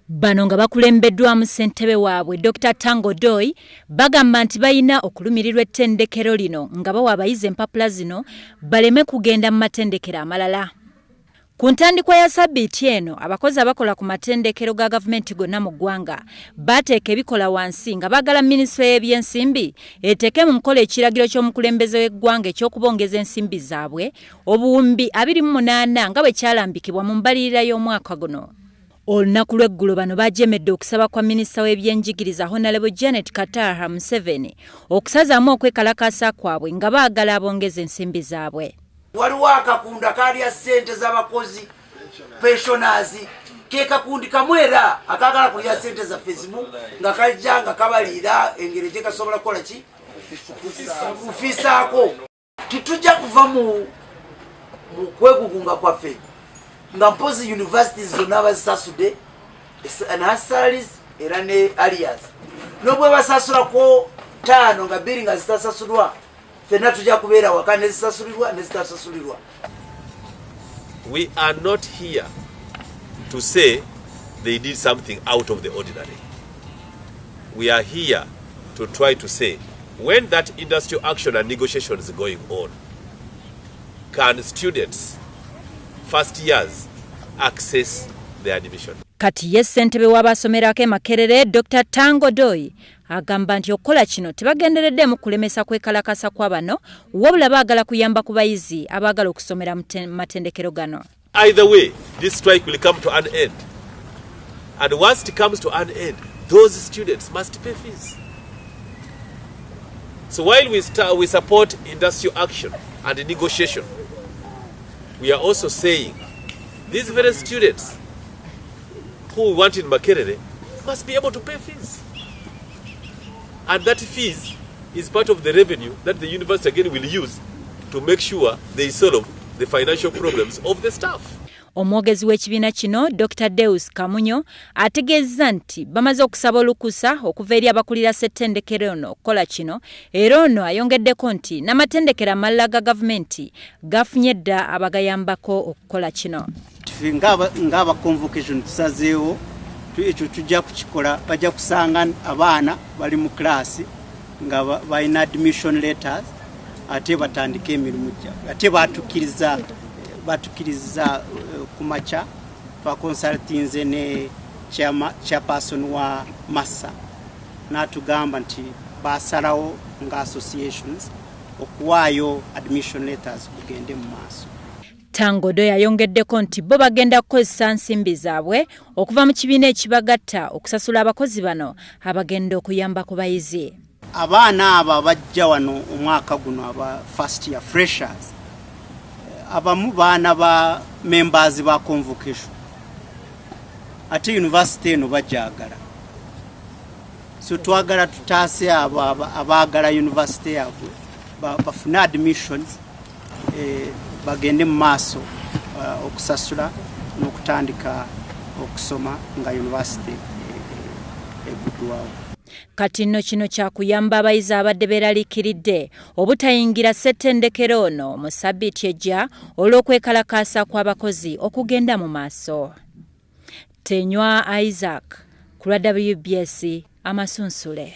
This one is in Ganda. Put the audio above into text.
Bano nga bakulembeddwamu ssentebe waabwe Dr. Tango Doi bagamba nti balina okulumirirwa ettendekero lino nga bawa abayizi empapula zino baleme kugenda mu matendekero amalala. Ku ntandikwa ya Ssabbiiti eno abakozi abakola ku matendekero ga gavumenti gonna mu ggwanga bateeka ebikola wansi nga baagala minisitule y'ebyensimbi eteeke mu nkola ekiragiro ky'omukulembeze w'eggwanga eky'okubongeza ensimbi zaabwe obuwumbi 28 nga bwe kyalambikibwa mu mbalirira y'omwaka guno. Olunaku lw'eggulo bano bajemedde okusaba kwa minisita w'ebyenjigiriza Honorable Janet Katara Museveni okusazaamu okwekalakaasa kwabwe nga baagala abongeza ensimbi zaabwe. Waliwo akakunda kalya ssente z'abakozi pensioners ke kakundi kamwera akagala kulya ssente za Facebook nga kajja nga kabaliira engeri gye kasobola kukola ki kufiisaako. Titujja kuva mu kwegugunga kwaffe nga mpozi universities zonna bazisasude salaries era ne arrears nobwe basasulako 5 nga biri nga zitasasulwa fena tujja kubeera waka nezisasulirwa nezitasasulirwa. We are not here to say they did something out of the ordinary. We are here to try to say when that industrial action and negotiation is going on, can students first years access their admission? Kati ye ssentebe w'abasomerako Makerere Dr. Tango Doi agamba nti okukola kino tebagenderedde mu kulemesa kwekalakasa kwa bano wabula baagala kuyamba ku bayizi abaagala okusomera mu matendekero gano. Either way, this strike will come to an end. And once it comes to an end, those students must pay fees. So while we support industrial action and negotiation, we are also saying these very students who want in Makerere must be able to pay fees. And that fees is part of the revenue that the university again will use to make sure they solve the financial problems of the staff. Omwogezi w'ekibiina kino Dr. Deus Kamunyo ategeezza nti bamaze okusaba olukusa okuva eri abakulira Ssetendekero ono okukola kino era ono ayongeddeko nti n'amatendekero amalala ga gavumenti gafunye dda abagayambako okukola kino. Ngaba convocation tusazeewo ekyo tujja kukikola bajja kusanga abaana bali mu class nga balina admission letters ate batandika emirimu ate batukiriza kumacha twa consultinze ne chairperson wa massa natugamba nti basalawo nga associations okuwaayo admission letters kugende mu maaso. Tango Doi ayongeddeko nti bo bagenda kukozesa nsimbi zaabwe okuva mu kibiina ekibagatta okusasula abakozi bano abagenda okuyamba ku bayizi. Abaana aba bajja wano omwaka guno aba first year freshers abamu baana ba members ba convocation ate university eno bajagala, so twagala tutaase abaagala university yabwe bafuna admissions bagende mu maaso okusasula n'okutandika okusoma nga university eguddwawo. Kati nno kino kyakuyamba abayizi abadde beeraliikiridde obutayingira Ssetendekero ono mu Ssabbiiti ejja olw'okwekalakaasa kw'abakozi okugenda mu maaso. Tenywa Isaac ku lwa WBS Amasunsule.